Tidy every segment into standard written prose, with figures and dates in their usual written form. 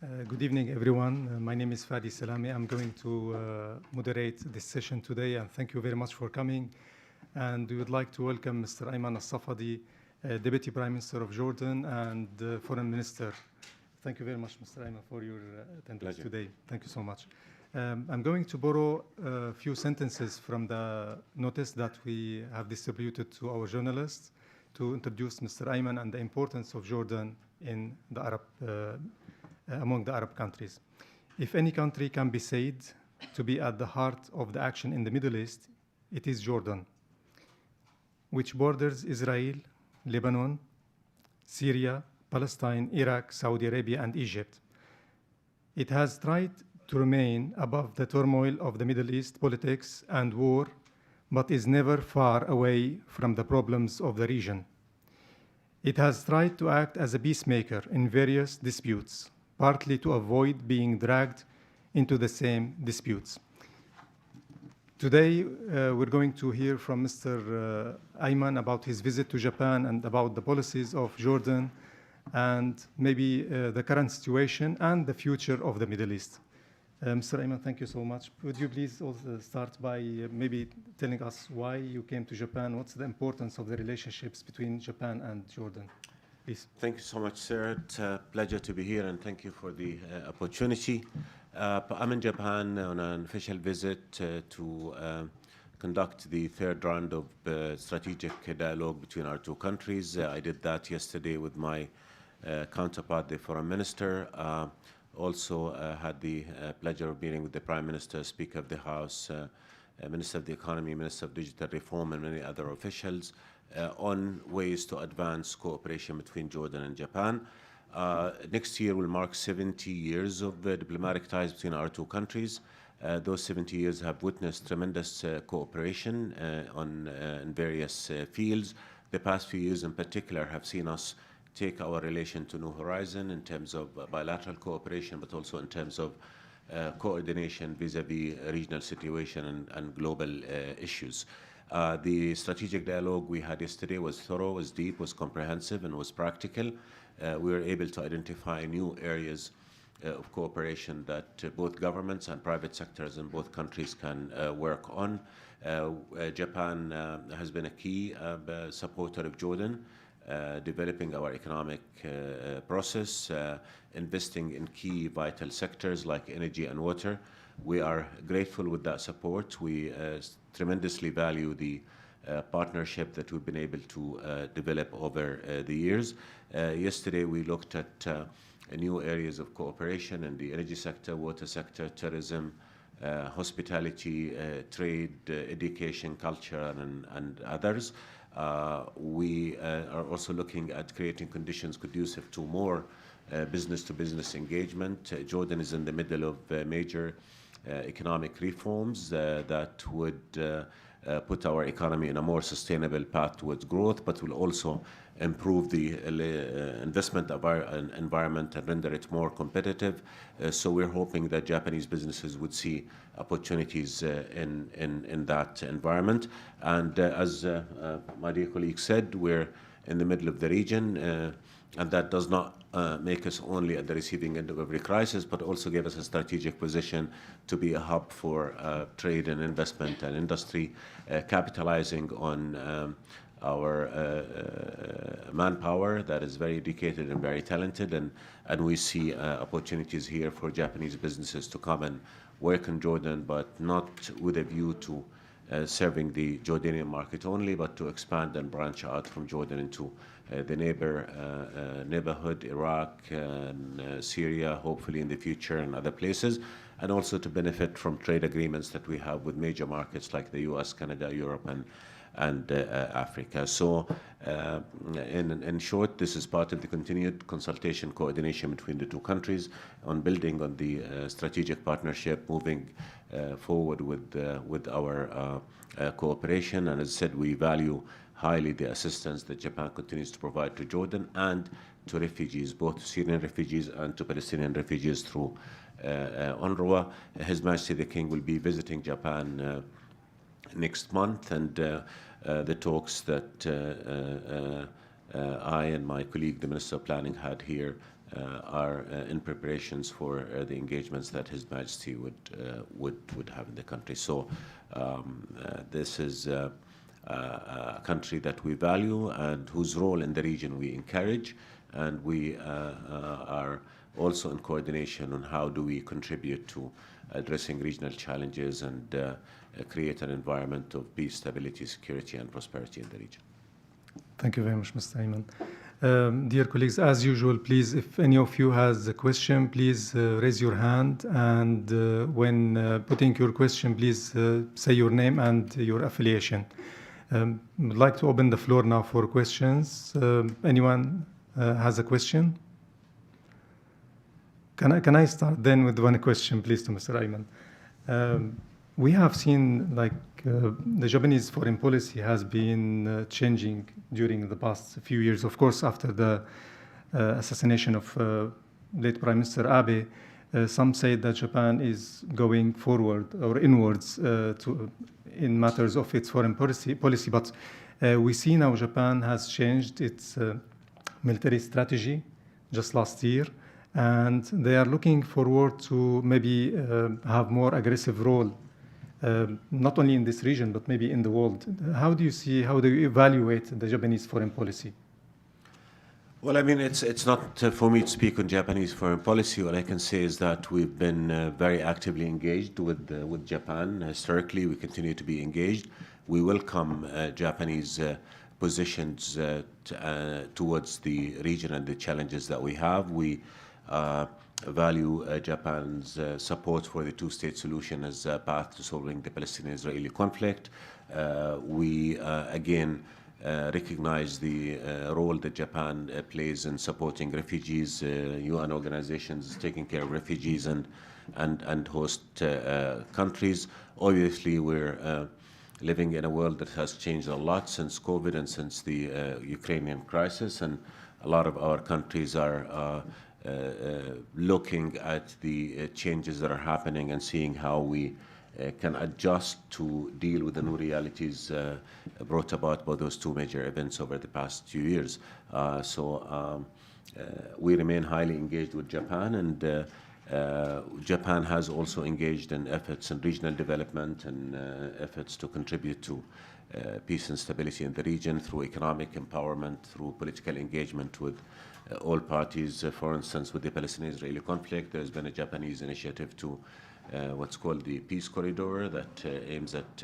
Good evening, everyone. My name is Fadi Salami. I'm going to moderate this session today, and thank you very much for coming. And we would like to welcome Mr. Ayman al-Safadi, Deputy Prime Minister of Jordan and Foreign Minister. Thank you very much, Mr. Ayman, for your attendance today. Thank you so much. I'm going to borrow a few sentences from the notice that we have distributed to our journalists to introduce Mr. Ayman and the importance of Jordan in the among the Arab countries. If any country can be said to be at the heart of the action in the Middle East, it is Jordan, which borders Israel, Lebanon, Syria, Palestine, Iraq, Saudi Arabia, and Egypt. It has tried to remain above the turmoil of the Middle East politics and war, but is never far away from the problems of the region. It has tried to act as a peacemaker in various disputes, partly to avoid being dragged into the same disputes. Today, we're going to hear from Mr. Ayman about his visit to Japan and about the policies of Jordan and maybe the current situation and the future of the Middle East. Mr. Ayman, thank you so much. Would you please also start by maybe telling us why you came to Japan? What's the importance of the relationships between Japan and Jordan? Please. Thank you so much, sir. It's a pleasure to be here, and thank you for the opportunity. I'm in Japan on an official visit to conduct the third round of strategic dialogue between our two countries. I did that yesterday with my counterpart, the foreign minister. Also had the pleasure of meeting with the Prime Minister, Speaker of the House, Minister of the Economy, Minister of Digital Reform, and many other officials on ways to advance cooperation between Jordan and Japan. Next year will mark 70 years of diplomatic ties between our two countries. Those 70 years have witnessed tremendous cooperation in various fields. The past few years in particular have seen us take our relation to new horizon in terms of bilateral cooperation, but also in terms of coordination vis-a-vis regional situation and global issues. The strategic dialogue we had yesterday was thorough, was deep, was comprehensive, and was practical. We were able to identify new areas of cooperation that both governments and private sectors in both countries can work on. Japan has been a key supporter of Jordan, developing our economic process, investing in key vital sectors like energy and water. We are grateful with that support. We tremendously value the partnership that we've been able to develop over the years. Yesterday, we looked at new areas of cooperation in the energy sector, water sector, tourism, hospitality, trade, education, culture, and others. We are also looking at creating conditions conducive to more business-to-business engagement. Jordan is in the middle of major economic reforms that would put our economy in a more sustainable path towards growth, but will also improve the investment environment and render it more competitive. So we're hoping that Japanese businesses would see opportunities in that environment. And as my dear colleague said, we're in the middle of the region, and that does not make us only at the receiving end of every crisis, but also give us a strategic position to be a hub for trade and investment and industry, capitalizing on our manpower that is very educated and very talented, and we see opportunities here for Japanese businesses to come and work in Jordan, but not with a view to serving the Jordanian market only, but to expand and branch out from Jordan into the neighborhood, Iraq, and Syria, hopefully in the future, and other places, and also to benefit from trade agreements that we have with major markets like the US, Canada, Europe, and Africa. So in short, this is part of the continued consultation coordination between the two countries on building on the strategic partnership, moving forward with our cooperation. And as I said, we value highly the assistance that Japan continues to provide to Jordan and to refugees, both Syrian refugees and to Palestinian refugees through UNRWA. His Majesty the King will be visiting Japan next month, and the talks that I and my colleague, the Minister of Planning, had here are in preparations for the engagements that His Majesty would have in the country. So this is a country that we value and whose role in the region we encourage, and we are also in coordination on how do we contribute to addressing regional challenges and create an environment of peace, stability, security, and prosperity in the region. Thank you very much, Mr. Ayman. Dear colleagues, as usual, please, if any of you has a question, please raise your hand, and when putting your question, please say your name and your affiliation. I'd like to open the floor now for questions. Anyone has a question? Can I start then with one question, please, to Mr. Ayman? We have seen the Japanese foreign policy has been changing during the past few years. Of course, after the assassination of late Prime Minister Abe, some say that Japan is going forward or inwards in matters of its foreign policy. But we see now Japan has changed its military strategy just last year, and they are looking forward to maybe have more aggressive role, not only in this region, but maybe in the world. How do you evaluate the Japanese foreign policy? Well, I mean, it's not for me to speak on Japanese foreign policy. What I can say is that we've been very actively engaged with Japan. Historically, we continue to be engaged. We welcome Japanese positions towards the region and the challenges that we have. We value Japan's support for the two-state solution as a path to solving the Palestinian-Israeli conflict. We, again, recognize the role that Japan plays in supporting refugees, UN organizations taking care of refugees and host countries. Obviously, we're living in a world that has changed a lot since COVID and since the Ukrainian crisis, and a lot of our countries are looking at the changes that are happening and seeing how we can adjust to deal with the new realities brought about by those two major events over the past few years. So we remain highly engaged with Japan, and Japan has also engaged in efforts in regional development and efforts to contribute to peace and stability in the region through economic empowerment, through political engagement with all parties. For instance, with the Palestinian-Israeli conflict, there's been a Japanese initiative to what's called the Peace Corridor that aims at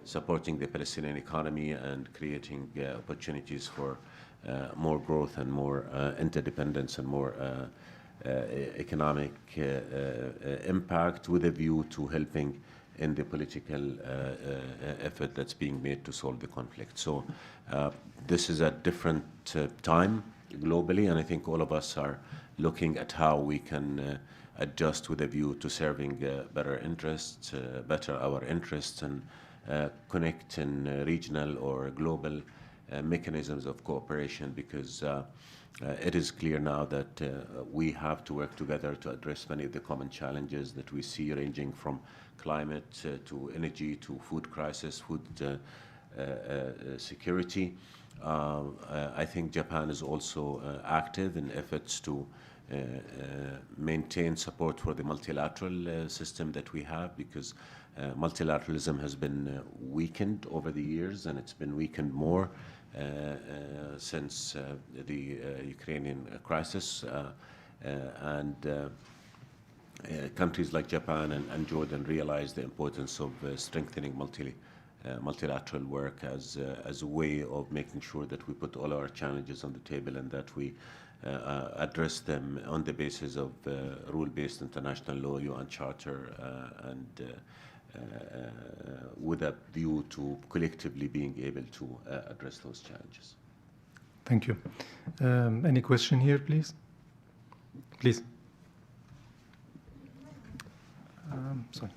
supporting the Palestinian economy and creating opportunities for more growth and more interdependence and more economic impact, with a view to helping in the political effort that's being made to solve the conflict. So this is a different time globally, and I think all of us are looking at how we can adjust with a view to serving better interests, better our interests, and connect in regional or global mechanisms of cooperation, because it is clear now that we have to work together to address many of the common challenges that we see, ranging from climate to energy to food crisis, food security. I think Japan is also active in efforts to maintain support for the multilateral system that we have, because multilateralism has been weakened over the years, and it's been weakened more since the Ukrainian crisis. Countries like Japan and Jordan realize the importance of strengthening multilateral work as a way of making sure that we put all our challenges on the table and that we address them on the basis of rule-based international law, UN Charter, and with a view to collectively being able to address those challenges. Thank you. Any question here, please? Please. Sorry.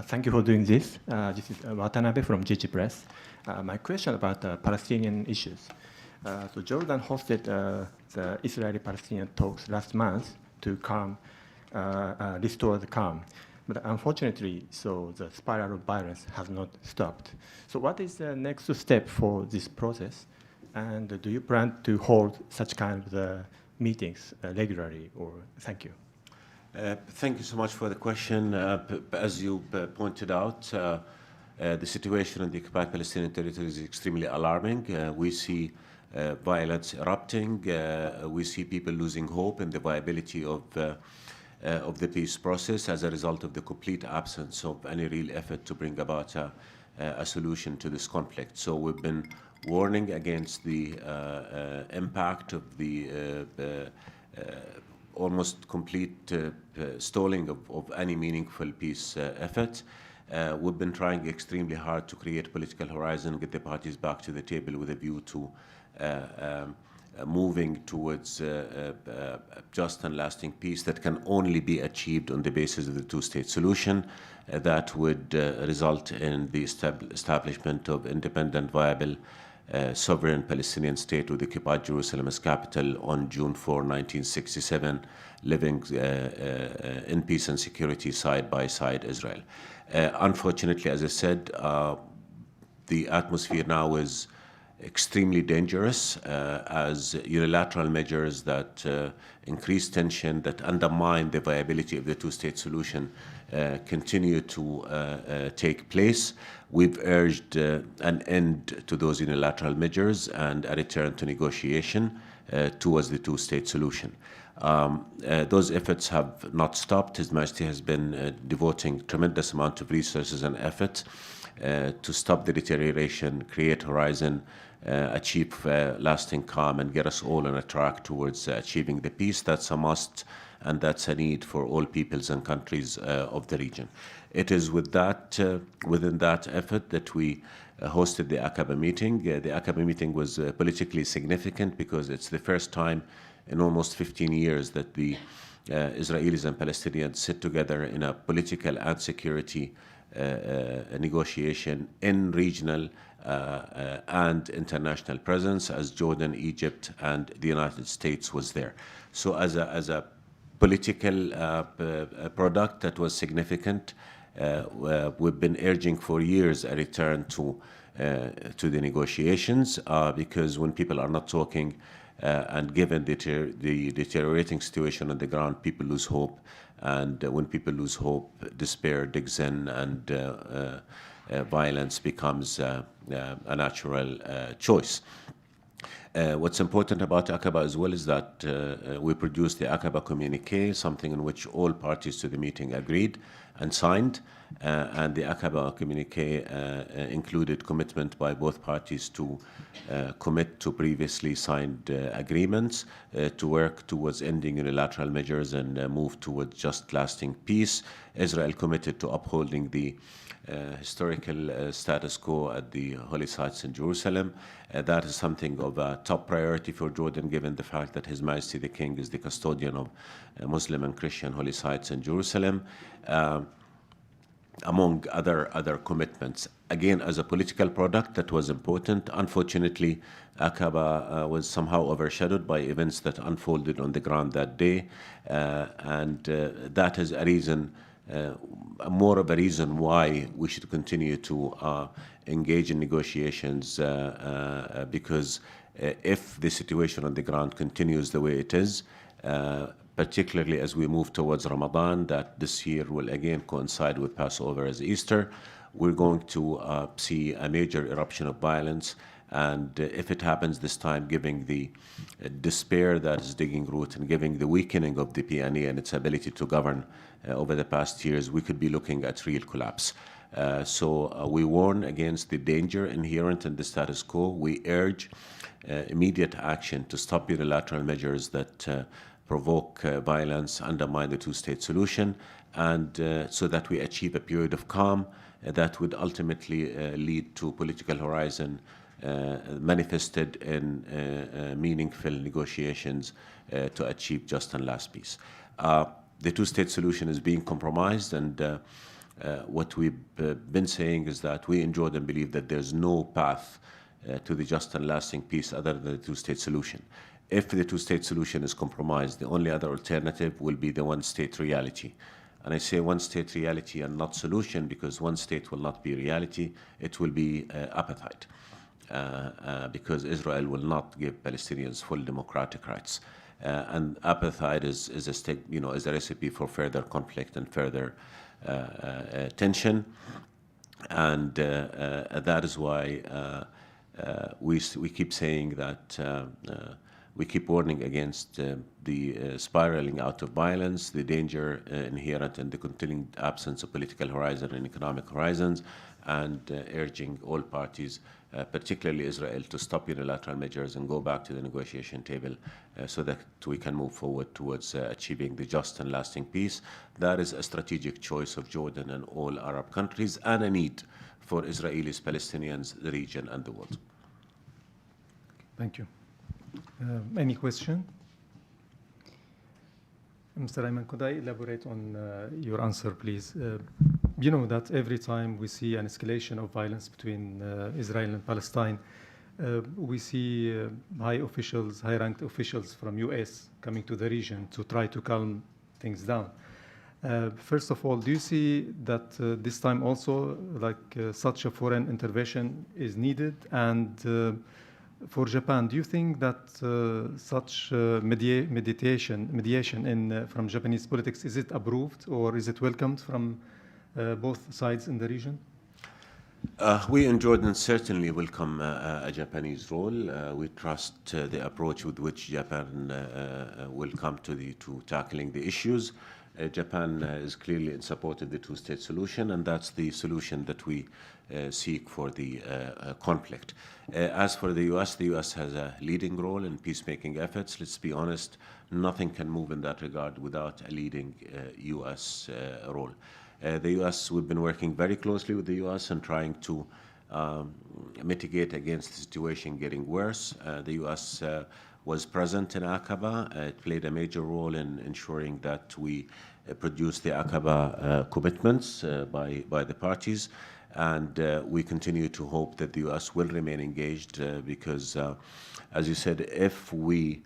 Thank you for doing this. This is Watanabe from GG Press. My question about Palestinian issues. So Jordan hosted the Israeli-Palestinian talks last month to restore the calm. But unfortunately, so the spiral of violence has not stopped. So what is the next step for this process? And do you plan to hold such kind of meetings regularly? Or thank you. Thank you so much for the question. As you pointed out, the situation in the occupied Palestinian territory is extremely alarming. We see violence erupting. We see people losing hope in the viability of the peace process as a result of the complete absence of any real effort to bring about a solution to this conflict. So we've been warning against the impact of the almost complete stalling of any meaningful peace effort. We've been trying extremely hard to create a political horizon, get the parties back to the table with a view to moving towards just and lasting peace that can only be achieved on the basis of the two-state solution that would result in the establishment of independent, viable, sovereign Palestinian state with occupied Jerusalem as capital on June 4, 1967, living in peace and security side by side Israel. Unfortunately, as I said, the atmosphere now is extremely dangerous as unilateral measures that increase tension, that undermine the viability of the two-state solution continue to take place. We've urged an end to those unilateral measures and a return to negotiation towards the two-state solution. Those efforts have not stopped. His Majesty has been devoting tremendous amount of resources and effort to stop the deterioration, create horizon, achieve lasting calm, and get us all on a track towards achieving the peace. That's a must, and that's a need for all peoples and countries of the region. It is with that, within that effort that we hosted the Aqaba meeting. The Aqaba meeting was politically significant because it's the first time in almost 15 years that the Israelis and Palestinians sit together in a political and security negotiation in regional and international presence, as Jordan, Egypt, and the United States was there. So as a political product that was significant, we've been urging for years a return to the negotiations because when people are not talking and given the deteriorating situation on the ground, people lose hope. And when people lose hope, despair digs in, and violence becomes a natural choice. What's important about Aqaba as well is that we produced the Aqaba communique, something in which all parties to the meeting agreed and signed. And the Aqaba communique included commitment by both parties to commit to previously signed agreements, to work towards ending unilateral measures and move towards just lasting peace. Israel committed to upholding the historical status quo at the holy sites in Jerusalem. That is something of a top priority for Jordan, given the fact that His Majesty the King is the custodian of Muslim and Christian holy sites in Jerusalem, among other commitments. Again, as a political product, that was important. Unfortunately, Aqaba was somehow overshadowed by events that unfolded on the ground that day, and that is a reason, more of a reason why we should continue to engage in negotiations, because if the situation on the ground continues the way it is, particularly as we move towards Ramadan, that this year will again coincide with Passover as Easter, we're going to see a major eruption of violence. And if it happens this time, giving the despair that is digging root and giving the weakening of the PNA and its ability to govern over the past years, we could be looking at real collapse. So we warn against the danger inherent in the status quo. We urge immediate action to stop unilateral measures that provoke violence, undermine the two-state solution, and so that we achieve a period of calm that would ultimately lead to political horizon manifested in meaningful negotiations to achieve just and last peace. The two-state solution is being compromised, and what we've been saying is that we in Jordan believe that there's no path to the just and lasting peace other than the two-state solution. If the two-state solution is compromised, the only other alternative will be the one-state reality. And I say one-state reality and not solution because one state will not be reality, it will be apartheid. Because Israel will not give Palestinians full democratic rights. And apartheid is a recipe for further conflict and further tension. And that is why we keep saying that we keep warning against the spiraling out of violence, the danger inherent in the continuing absence of political horizon and economic horizons, and urging all parties, particularly Israel, to stop unilateral measures and go back to the negotiation table so that we can move forward towards achieving the just and lasting peace. That is a strategic choice of Jordan and all Arab countries, and a need for Israelis, Palestinians, the region, and the world. Thank you. Any question? Mr. Ayman, could I elaborate on your answer, please? You know that every time we see an escalation of violence between Israel and Palestine, we see high-ranked officials from US coming to the region to try to calm things down. First of all, do you see that this time also such a foreign intervention is needed? And for Japan, do you think that such mediation from Japanese politics, is it approved or is it welcomed from both sides in the region? We in Jordan certainly welcome a Japanese role. We trust the approach with which Japan will come to tackling the issues. Japan is clearly in support of the two-state solution, and that's the solution that we seek for the conflict. As for the US has a leading role in peacemaking efforts. Let's be honest, nothing can move in that regard without a leading US role. The US, we've been working very closely with the US and trying to mitigate against the situation getting worse. The US was present in Aqaba. It played a major role in ensuring that we produced the Aqaba commitments by the parties. And we continue to hope that the US will remain engaged because, as you said, if we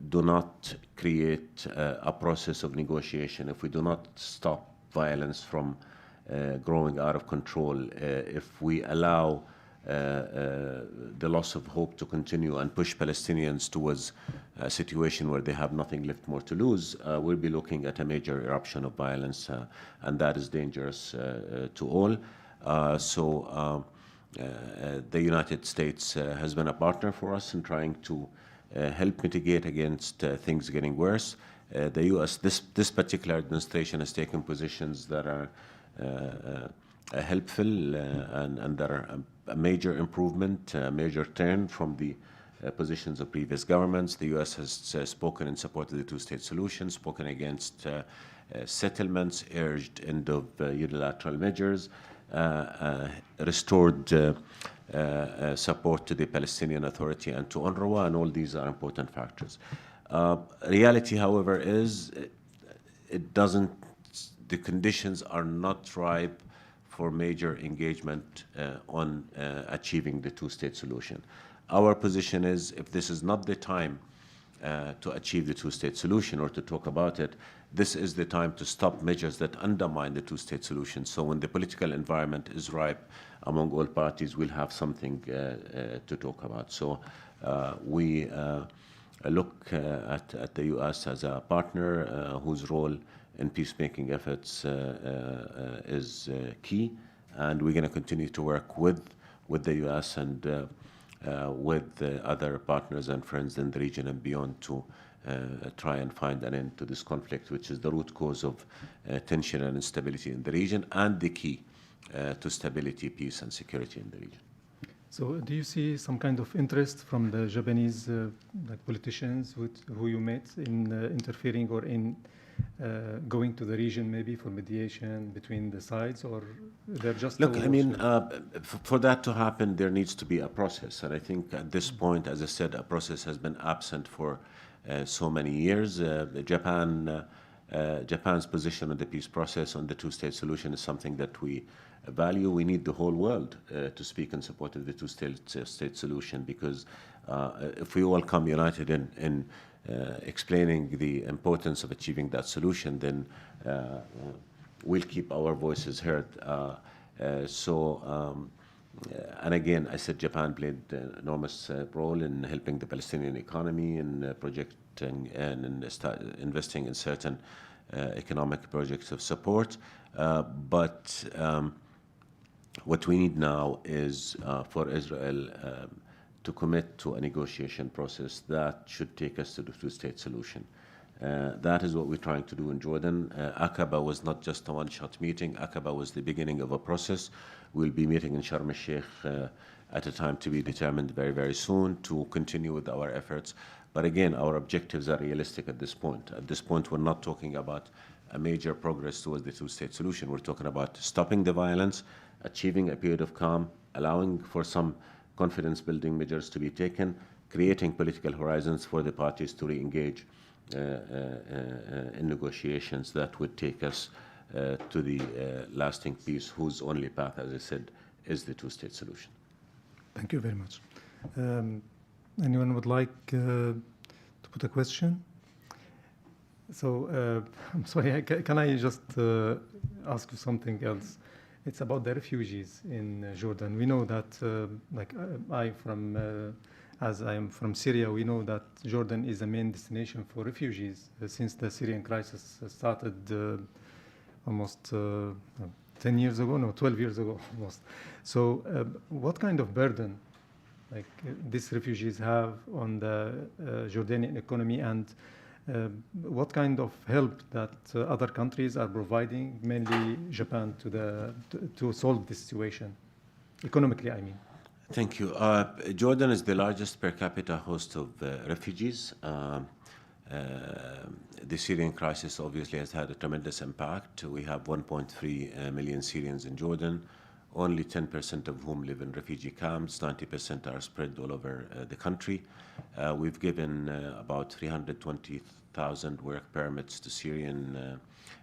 do not create a process of negotiation, if we do not stop violence from growing out of control, if we allow the loss of hope to continue and push Palestinians towards a situation where they have nothing left more to lose, we'll be looking at a major eruption of violence, and that is dangerous to all. So the United States has been a partner for us in trying to help mitigate against things getting worse. The U.S., this particular administration has taken positions that are helpful and that are a major improvement, a major turn from the positions of previous governments. The U.S. has spoken in support of the two-state solution, spoken against settlements, urged end of unilateral measures, restored support to the Palestinian Authority and to UNRWA, and all these are important factors. Reality, however, is the conditions are not ripe for major engagement on achieving the two-state solution. Our position is, if this is not the time to achieve the two-state solution or to talk about it, this is the time to stop measures that undermine the two-state solution. So when the political environment is ripe among all parties, we'll have something to talk about. So we look at the U.S. as a partner whose role in peacemaking efforts is key, and we're going to continue to work with the U.S. and with other partners and friends in the region and beyond to try and find an end to this conflict, which is the root cause of tension and instability in the region and the key to stability, peace, and security in the region. So do you see some kind of interest from the Japanese politicians who you met in interfering or in going to the region maybe for mediation between the sides, or they're just... Look, I mean, for that to happen, there needs to be a process. And I think at this point, as I said, a process has been absent for so many years. Japan's position on the peace process, on the two-state solution, is something that we value. We need the whole world to speak in support of the two-state solution, because if we all come united in explaining the importance of achieving that solution, then we'll keep our voices heard. And again, I said Japan played an enormous role in helping the Palestinian economy and projecting and investing in certain economic projects of support. But what we need now is for Israel to commit to a negotiation process that should take us to the two-state solution. That is what we're trying to do in Jordan. Aqaba was not just a one-shot meeting. Aqaba was the beginning of a process. We'll be meeting in Sharm el-Sheikh at a time to be determined very, very soon to continue with our efforts. But again, our objectives are realistic at this point. At this point, we're not talking about a major progress towards the two-state solution. We're talking about stopping the violence, achieving a period of calm, allowing for some confidence-building measures to be taken, creating political horizons for the parties to re-engage in negotiations that would take us to the lasting peace, whose only path, as I said, is the two-state solution. Thank you very much. Anyone would like to put a question? So, I'm sorry, can I just ask you something else? It's about the refugees in Jordan. We know that, as I am from Syria, we know that Jordan is a main destination for refugees since the Syrian crisis started almost 10 years ago, no, 12 years ago almost. So what kind of burden these refugees have on the Jordanian economy, and what kind of help that other countries are providing, mainly Japan, to solve this situation, economically, I mean? Thank you. Jordan is the largest per capita host of refugees. The Syrian crisis obviously has had a tremendous impact. We have 1.3 million Syrians in Jordan, only 10% of whom live in refugee camps. 90% are spread all over the country. We've given about 320,000 work permits to Syrians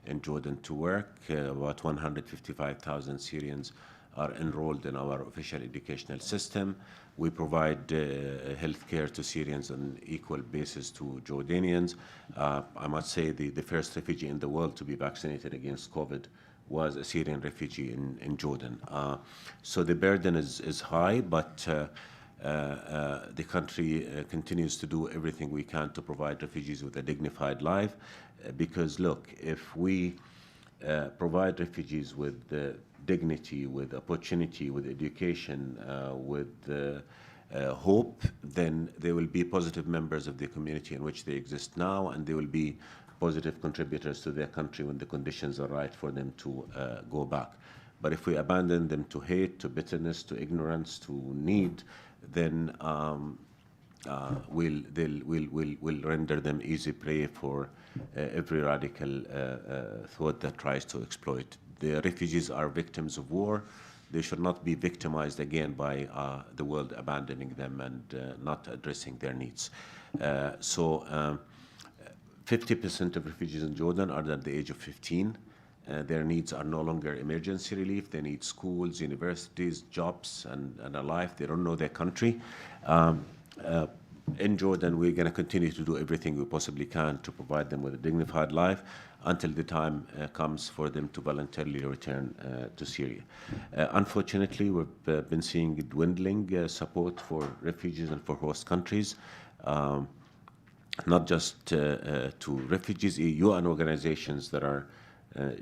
in Jordan to work. About 155,000 Syrians are enrolled in our official educational system. We provide health care to Syrians on equal basis to Jordanians. I must say the first refugee in the world to be vaccinated against COVID was a Syrian refugee in Jordan. So the burden is high, but the country continues to do everything we can to provide refugees with a dignified life. Because look, if we provide refugees with dignity, with opportunity, with education, with hope, then they will be positive members of the community in which they exist now, and they will be positive contributors to their country when the conditions are right for them to go back. But if we abandon them to hate, to bitterness, to ignorance, to need, then we'll render them easy prey for every radical thought that tries to exploit. The refugees are victims of war. They should not be victimized again by the world abandoning them and not addressing their needs. 50% of refugees in Jordan are under the age of 15. Their needs are no longer emergency relief. They need schools, universities, jobs, and a life. They don't know their country. In Jordan, we're going to continue to do everything we possibly can to provide them with a dignified life until the time comes for them to voluntarily return to Syria. Unfortunately, we've been seeing dwindling support for refugees and for host countries, not just to refugees. UN organizations that are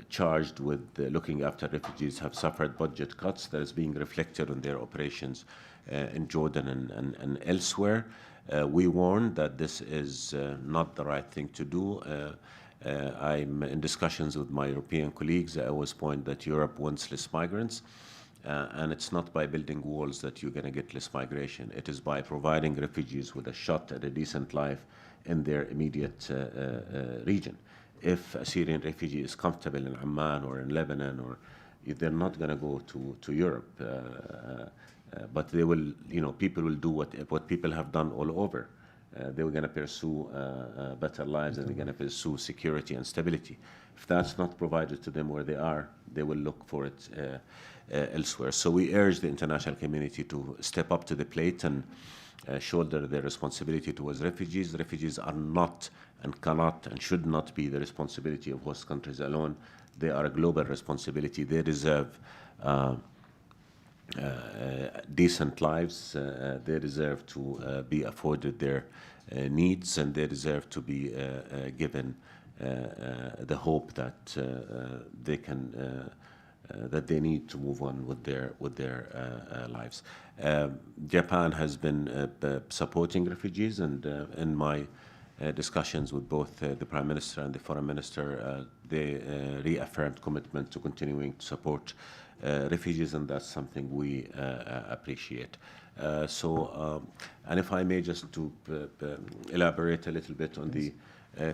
charged with looking after refugees have suffered budget cuts that is being reflected on their operations in Jordan and elsewhere. We warn that this is not the right thing to do. I'm in discussions with my European colleagues. I always point that Europe wants less migrants, and it's not by building walls that you're going to get less migration. It is by providing refugees with a shot at a decent life in their immediate region. If a Syrian refugee is comfortable in Amman or in Lebanon, or they're not going to go to Europe, but they will, people will do what people have done all over. They were going to pursue better lives, and they're going to pursue security and stability. If that's not provided to them where they are, they will look for it elsewhere. So we urge the international community to step up to the plate and shoulder their responsibility towards refugees. Refugees are not and cannot and should not be the responsibility of host countries alone. They are a global responsibility. They deserve decent lives. They deserve to be afforded their needs, and they deserve to be given the hope that they can that they need to move on with their lives. Japan has been supporting refugees, and in my discussions with both the Prime Minister and the Foreign Minister, they reaffirmed commitment to continuing to support refugees, and that's something we appreciate. And if I may just to elaborate a little bit on the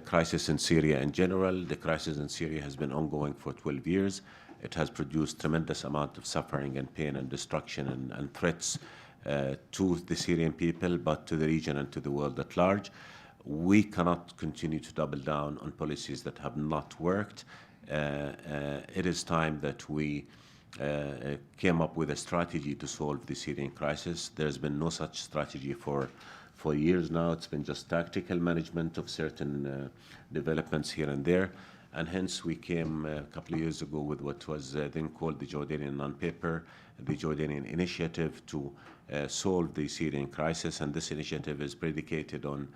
crisis in Syria in general. The crisis in Syria has been ongoing for 12 years. It has produced tremendous amount of suffering and pain and destruction and threats to the Syrian people, but to the region and to the world at large. We cannot continue to double down on policies that have not worked. It is time that we came up with a strategy to solve the Syrian crisis. There's been no such strategy for years now. It's been just tactical management of certain developments here and there. And hence we came a couple of years ago with what was then called the Jordanian non-paper, the Jordanian initiative to solve the Syrian crisis. And this initiative is predicated on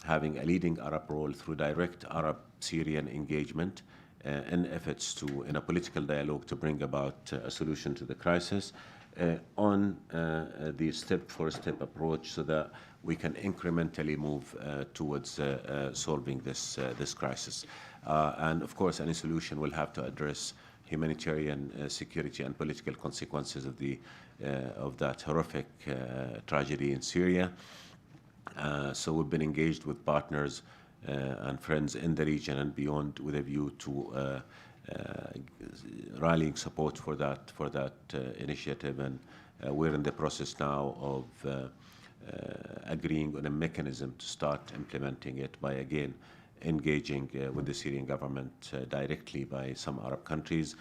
having a leading Arab role through direct Arab-Syrian engagement in efforts to, in a political dialogue, to bring about a solution to the crisis on the step-for-step approach, so that we can incrementally move towards solving this crisis. And of course, any solution will have to address humanitarian, security, and political consequences of that horrific tragedy in Syria. So we've been engaged with partners and friends in the region and beyond, with a view to rallying support for that initiative, and we're in the process now of agreeing on a mechanism to start implementing it by again engaging with the Syrian government directly by some Arab countries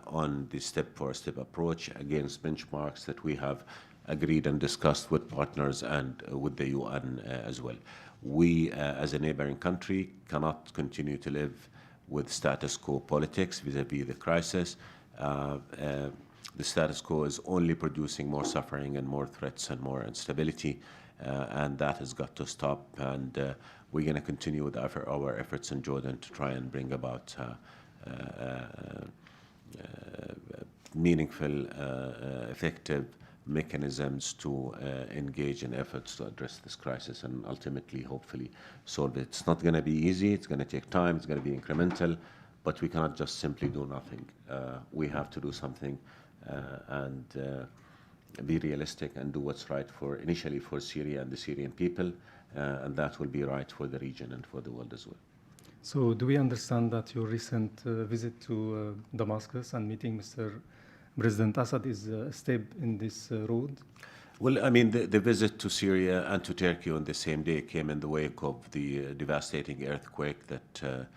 on the step-for-step approach against benchmarks that we have agreed and discussed with partners and with the UN as well. We, as a neighboring country, cannot continue to live with status quo politics vis-a-vis the crisis. The status quo is only producing more suffering and more threats and more instability, and that has got to stop. And we're going to continue with our efforts in Jordan to try and bring about meaningful, effective mechanisms to engage in efforts to address this crisis and ultimately, hopefully, solve it. It's not going to be easy. It's going to take time. It's going to be incremental, but we cannot just simply do nothing. We have to do something and be realistic and do what's right initially for Syria and the Syrian people, and that will be right for the region and for the world as well. So do we understand that your recent visit to Damascus and meeting Mr. President Assad is a step in this road? Well, I mean, the visit to Syria and to Turkey on the same day came in the wake of the devastating earthquake that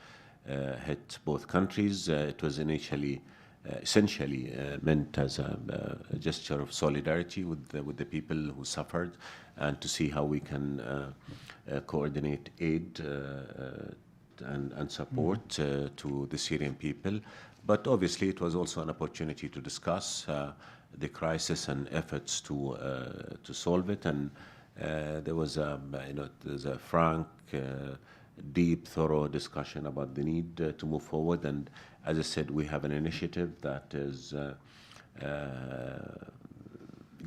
hit both countries. It was essentially meant as a gesture of solidarity with the people who suffered, and to see how we can coordinate aid and support to the Syrian people. But obviously, it was also an opportunity to discuss the crisis and efforts to solve it. And there was there's a frank, deep, thorough discussion about the need to move forward. And as I said, we have an initiative that is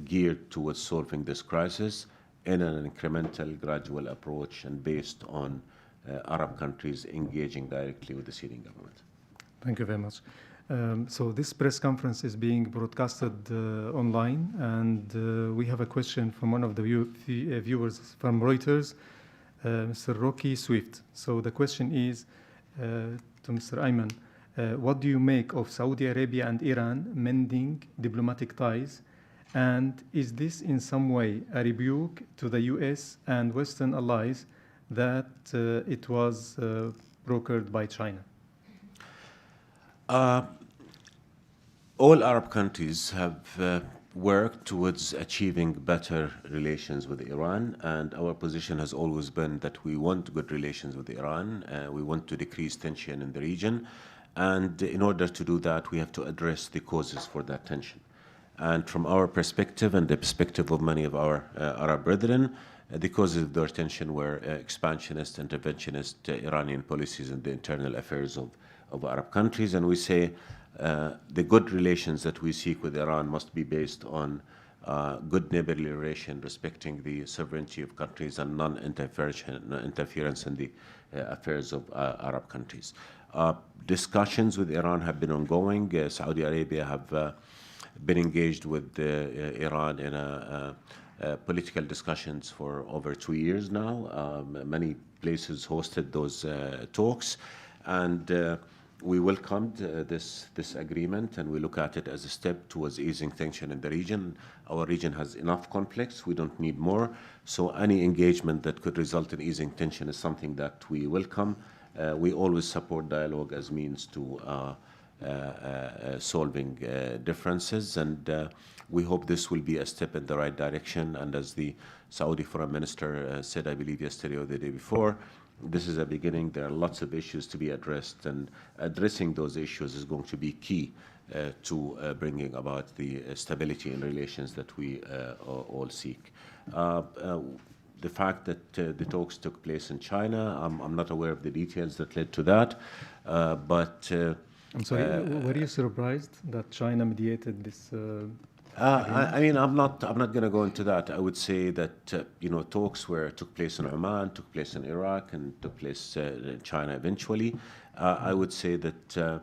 geared towards solving this crisis in an incremental, gradual approach, and based on Arab countries engaging directly with the Syrian government. Thank you very much. So this press conference is being broadcasted online, and we have a question from one of the viewers from Reuters, Mr. Rocky Swift. So the question is to Mr. Ayman, what do you make of Saudi Arabia and Iran mending diplomatic ties? And is this in some way a rebuke to the US and Western allies that it was brokered by China? All Arab countries have work towards achieving better relations with Iran, and our position has always been that we want good relations with Iran. We want to decrease tension in the region, and in order to do that, we have to address the causes for that tension. And from our perspective and the perspective of many of our Arab brethren, the causes of their tension were expansionist, interventionist Iranian policies in the internal affairs of Arab countries. And we say the good relations that we seek with Iran must be based on good neighborly relation, respecting the sovereignty of countries and non-interference in the affairs of Arab countries. Discussions with Iran have been ongoing. Saudi Arabia have been engaged with Iran in political discussions for over 2 years now. Many places hosted those talks, and we welcomed this agreement, and we look at it as a step towards easing tension in the region. Our region has enough conflicts, we don't need more, so any engagement that could result in easing tension is something that we welcome. We always support dialogue as means to solving differences, and we hope this will be a step in the right direction. And as the Saudi Foreign Minister said, I believe yesterday or the day before, this is a beginning. There are lots of issues to be addressed, and addressing those issues is going to be key to bringing about the stability in relations that we all seek. The fact that the talks took place in China, I'm not aware of the details that led to that, but I'm sorry, were you surprised that China mediated this? I mean, I'm not going to go into that. I would say that talks took place in Oman, took place in Iraq, and took place in China eventually. I would say that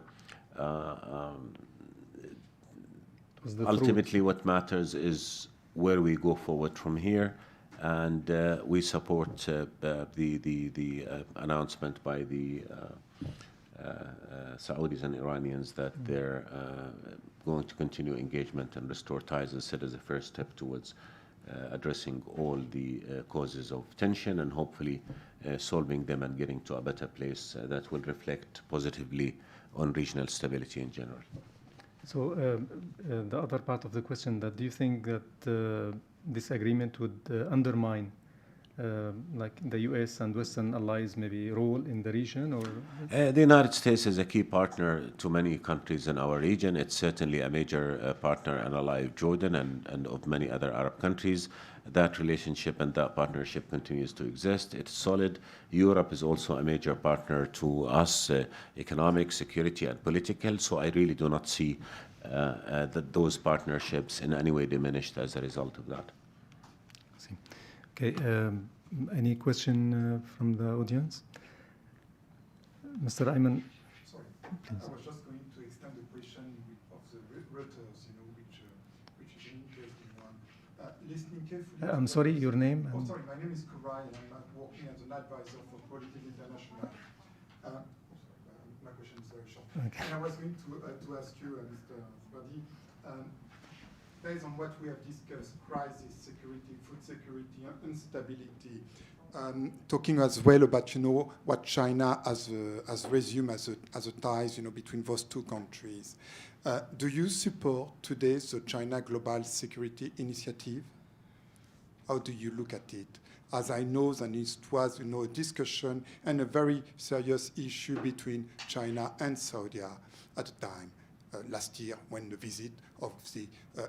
ultimately what matters is where we go forward from here, and we support the announcement by the Saudis and Iranians that they're going to continue engagement and restore ties, as said, as a first step towards addressing all the causes of tension, and hopefully solving them and getting to a better place that will reflect positively on regional stability in general. So the other part of the question, that do you think that this agreement would undermine like the U.S. and Western allies' maybe role in the region? Or the United States is a key partner to many countries in our region. It's certainly a major partner and ally of Jordan and of many other Arab countries. That relationship and that partnership continues to exist. It's solid. Europe is also a major partner to us, economic, security, and political. So I really do not see that those partnerships in any way diminished as a result of that. Okay, any question from the audience? Mr. Ayman, sorry, please. I was just going to extend the question of the Reuters, which is an interesting one. Listening carefully. I'm sorry, your name? Oh, sorry, my name is Kurai, and I'm working as an advisor for Political International. My question is very short. Okay. And I was going to ask you, Mr. Safadi, based on what we have discussed, crisis, security, food security, instability, talking as well about what China has resumed as a ties between those two countries. Do you support today the China Global Security Initiative? How do you look at it? As I know, that it was a discussion and a very serious issue between China and Saudi at the time. Last year, when the visit of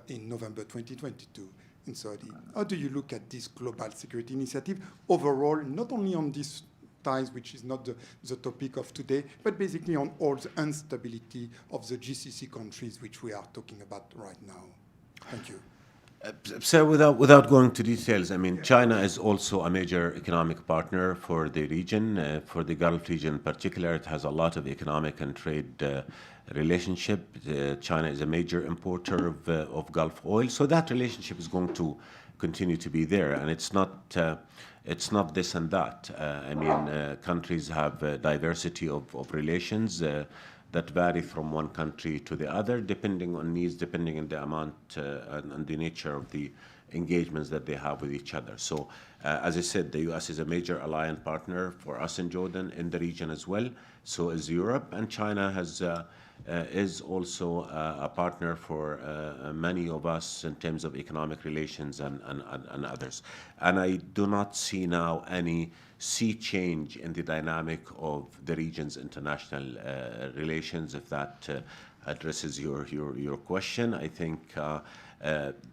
in November 2022 in Saudi. How do you look at this global security initiative overall, not only on these ties, which is not the topic of today, but basically on all the instability of the GCC countries, which we are talking about right now? Thank you. So without going to details, I mean, China is also a major economic partner for the region, for the Gulf region in particular. It has a lot of economic and trade relationship. China is a major importer of Gulf oil, so that relationship is going to continue to be there, and it's not this and that. I mean, countries have a diversity of relations that vary from one country to the other, depending on needs, depending on the amount and the nature of the engagements that they have with each other. So, as I said, the U.S. is a major alliance partner for us in Jordan, in the region as well. So is Europe, and China is also a partner for many of us in terms of economic relations and others. And I do not see now any sea change in the dynamic of the region's international relations, if that addresses your question. I think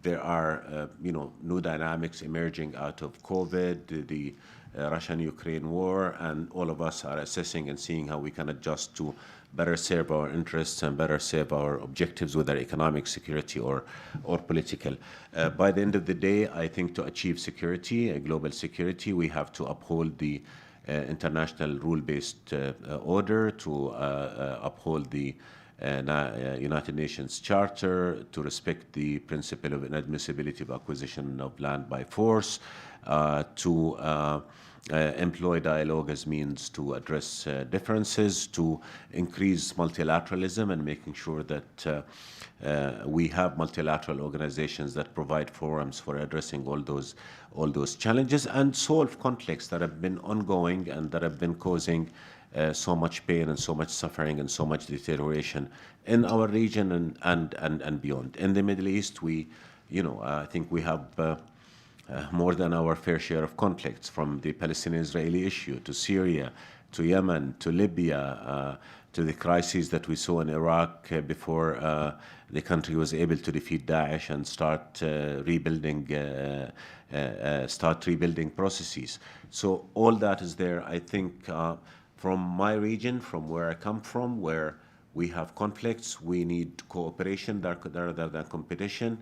there are new dynamics emerging out of COVID, the Russian-Ukraine war, and all of us are assessing and seeing how we can adjust to better serve our interests and better serve our objectives, whether economic security or political. By the end of the day, I think to achieve security, global security, we have to uphold the international rule-based order, to uphold the United Nations Charter, to respect the principle of inadmissibility of acquisition of land by force, to employ dialogue as means to address differences, to increase multilateralism and making sure that we have multilateral organizations that provide forums for addressing all those challenges, and solve conflicts that have been ongoing and that have been causing so much pain and so much suffering and so much deterioration in our region and beyond. In the Middle East, I think we have more than our fair share of conflicts, from the Palestinian-Israeli issue to Syria, to Yemen, to Libya, to the crises that we saw in Iraq before the country was able to defeat Daesh and start rebuilding processes. So all that is there. I think from my region, from where I come from, where we have conflicts, we need cooperation rather than competition.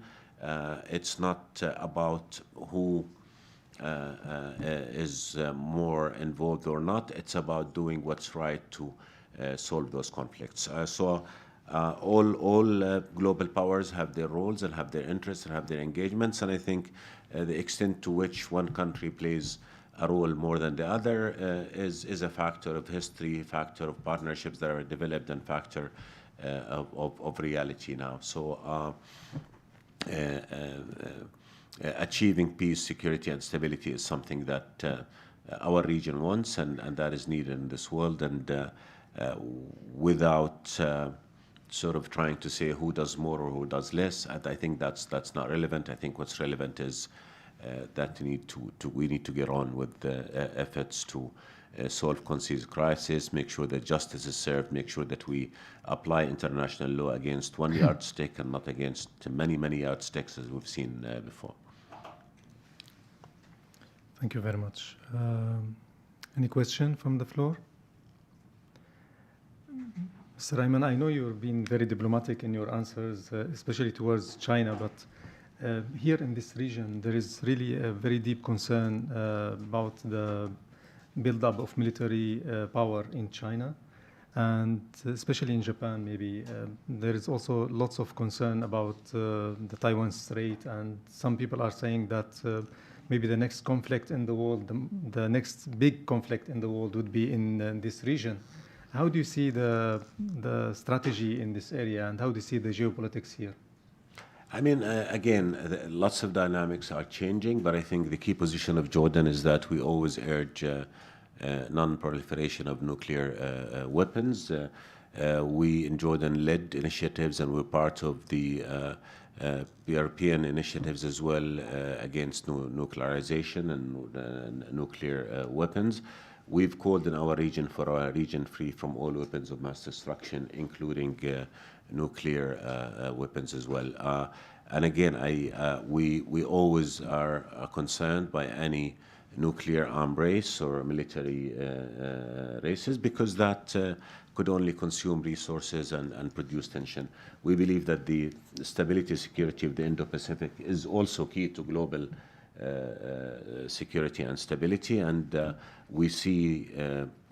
It's not about who is more involved or not. It's about doing what's right to solve those conflicts. All global powers have their roles and have their interests and have their engagements, and I think the extent to which one country plays a role more than the other is a factor of history, factor of partnerships that are developed, and factor of reality now. So achieving peace, security, and stability is something that our region wants, and that is needed in this world. And without sort of trying to say who does more or who does less, I think that's not relevant. I think what's relevant is that we need to get on with the efforts to solve conceived crisis, make sure that justice is served, make sure that we apply international law against one yardstick and not against many yardsticks, as we've seen before. Thank you very much. Any question from the floor? Mr. Ayman, I know you're being very diplomatic in your answers, especially towards China, but here in this region, there is really a very deep concern about the build-up of military power in China, and especially in Japan, maybe. There is also lots of concern about the Taiwan Strait, and some people are saying that maybe the next conflict in the world, the next big conflict in the world would be in this region. How do you see the strategy in this area, and how do you see the geopolitics here? I mean, again, lots of dynamics are changing, but I think the key position of Jordan is that we always urge non-proliferation of nuclear weapons. We in Jordan led initiatives, and we're part of the European initiatives as well against nuclearization and nuclear weapons. We've called in our region for a region free from all weapons of mass destruction, including nuclear weapons as well. And again, we always are concerned by any nuclear arm race or military races, because that could only consume resources and produce tension. We believe that the stability and security of the Indo-Pacific is also key to global security and stability, and we see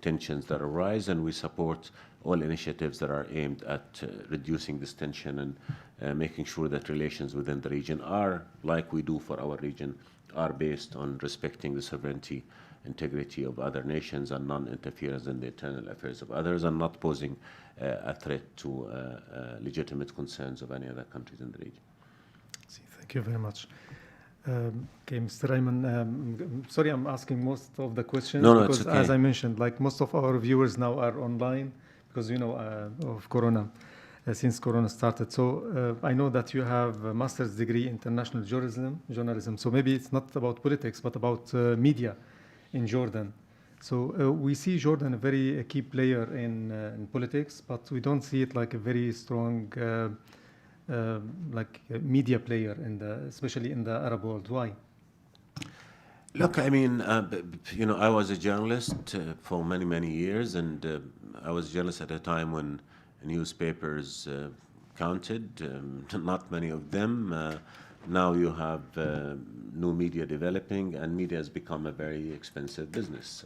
tensions that arise, and we support all initiatives that are aimed at reducing this tension and making sure that relations within the region are, like we do for our region, are based on respecting the sovereignty, integrity of other nations, and non-interference in the internal affairs of others, and not posing a threat to legitimate concerns of any other countries in the region. Thank you very much. Okay, Mr. Ayman, sorry I'm asking most of the questions No, because it's okay. as I mentioned, like most of our viewers now are online because, you know, of Corona, since Corona started. So I know that you have a master's degree in international journalism. So maybe it's not about politics, but about media in Jordan. So we see Jordan a very key player in politics, but we don't see it like a very strong like a media player especially in the Arab world. Why? Look, I mean, you know, I was a journalist for many, many years, and I was a journalist at a time when newspapers counted, not many of them. Now you have new media developing, and media has become a very expensive business.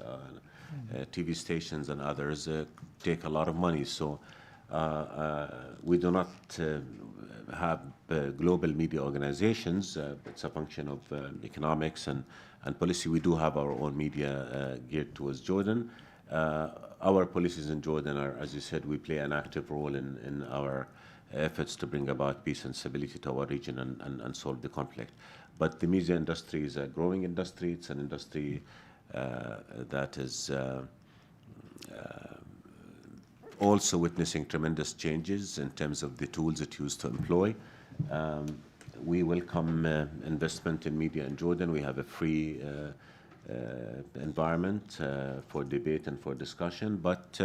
TV stations and others take a lot of money, so we do not have global media organizations. It's a function of economics and policy. We do have our own media geared towards Jordan. Our policies in Jordan are, as you said, we play an active role in our efforts to bring about peace and stability to our region and solve the conflict. But the media industry is a growing industry. It's an industry that is also witnessing tremendous changes in terms of the tools it used to employ. We welcome investment in media in Jordan. We have a free environment for debate and for discussion. But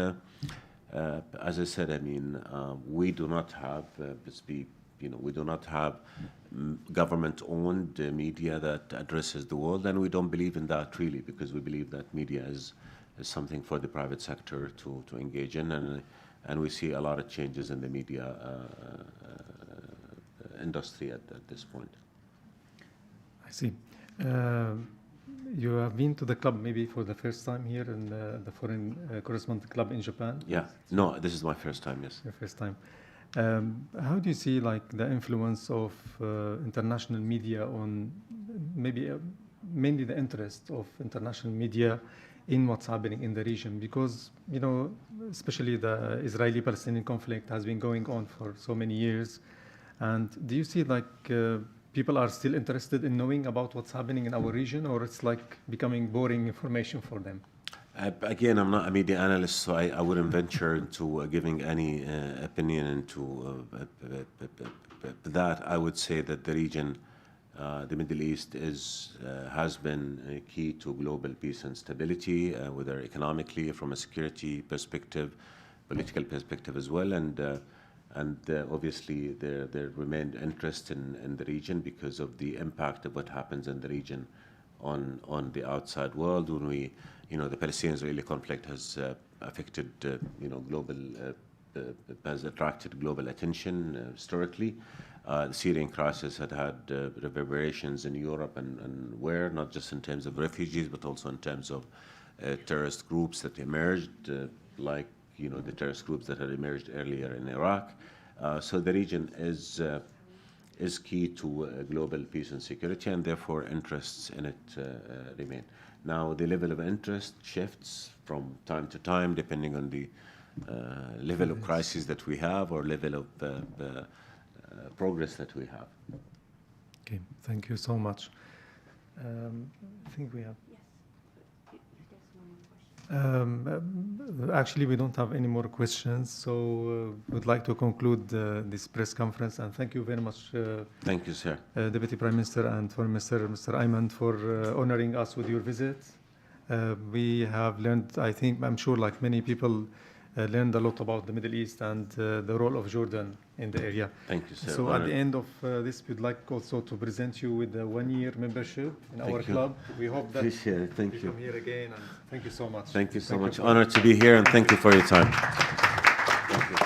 as I said, I mean, we do not have, we do not have government-owned media that addresses the world, and we don't believe in that really, because we believe that media is something for the private sector to engage in, and we see a lot of changes in the media industry at this point. I see. You have been to the club maybe for the first time here in the Foreign Correspondent Club in Japan? Yeah, no, this is my first time, yes. Your first time. How do you see like the influence of international media on maybe mainly the interest of international media in what's happening in the region? Because, you know, especially the Israeli-Palestinian conflict has been going on for so many years. And do you see like people are still interested in knowing about what's happening in our region, or it's like becoming boring information for them? Again, I'm not a media analyst, so I wouldn't venture into giving any opinion into that. I would say that the region, the Middle East, has been key to global peace and stability, whether economically, from a security perspective, political perspective as well, and obviously there remained interest in the region because of the impact of what happens in the region on the outside world. When we, you know, the Palestinian-Israeli conflict has affected, you know, global, has attracted global attention historically. The Syrian crisis had reverberations in Europe and where, not just in terms of refugees, but also in terms of terrorist groups that emerged, like, you know, the terrorist groups that had emerged earlier in Iraq. So the region is key to global peace and security, and therefore interests in it remain. Now, the level of interest shifts from time to time depending on the level of crisis that we have or level of progress that we have. Okay, thank you so much. I think we have... Actually, we don't have any more questions, so we'd like to conclude this press conference. And thank you very much, thank you, sir, Deputy Prime Minister and Foreign Minister, Mr. Ayman, for honoring us with your visit. We have learned, I'm sure, like many people, learned a lot about the Middle East and the role of Jordan in the area. Thank you, sir. So at the end of this, we'd like also to present you with a one-year membership in our club. We hope that you come here again. And thank you so much. Thank you so much. Honored to be here, and thank you for your time. Thank you.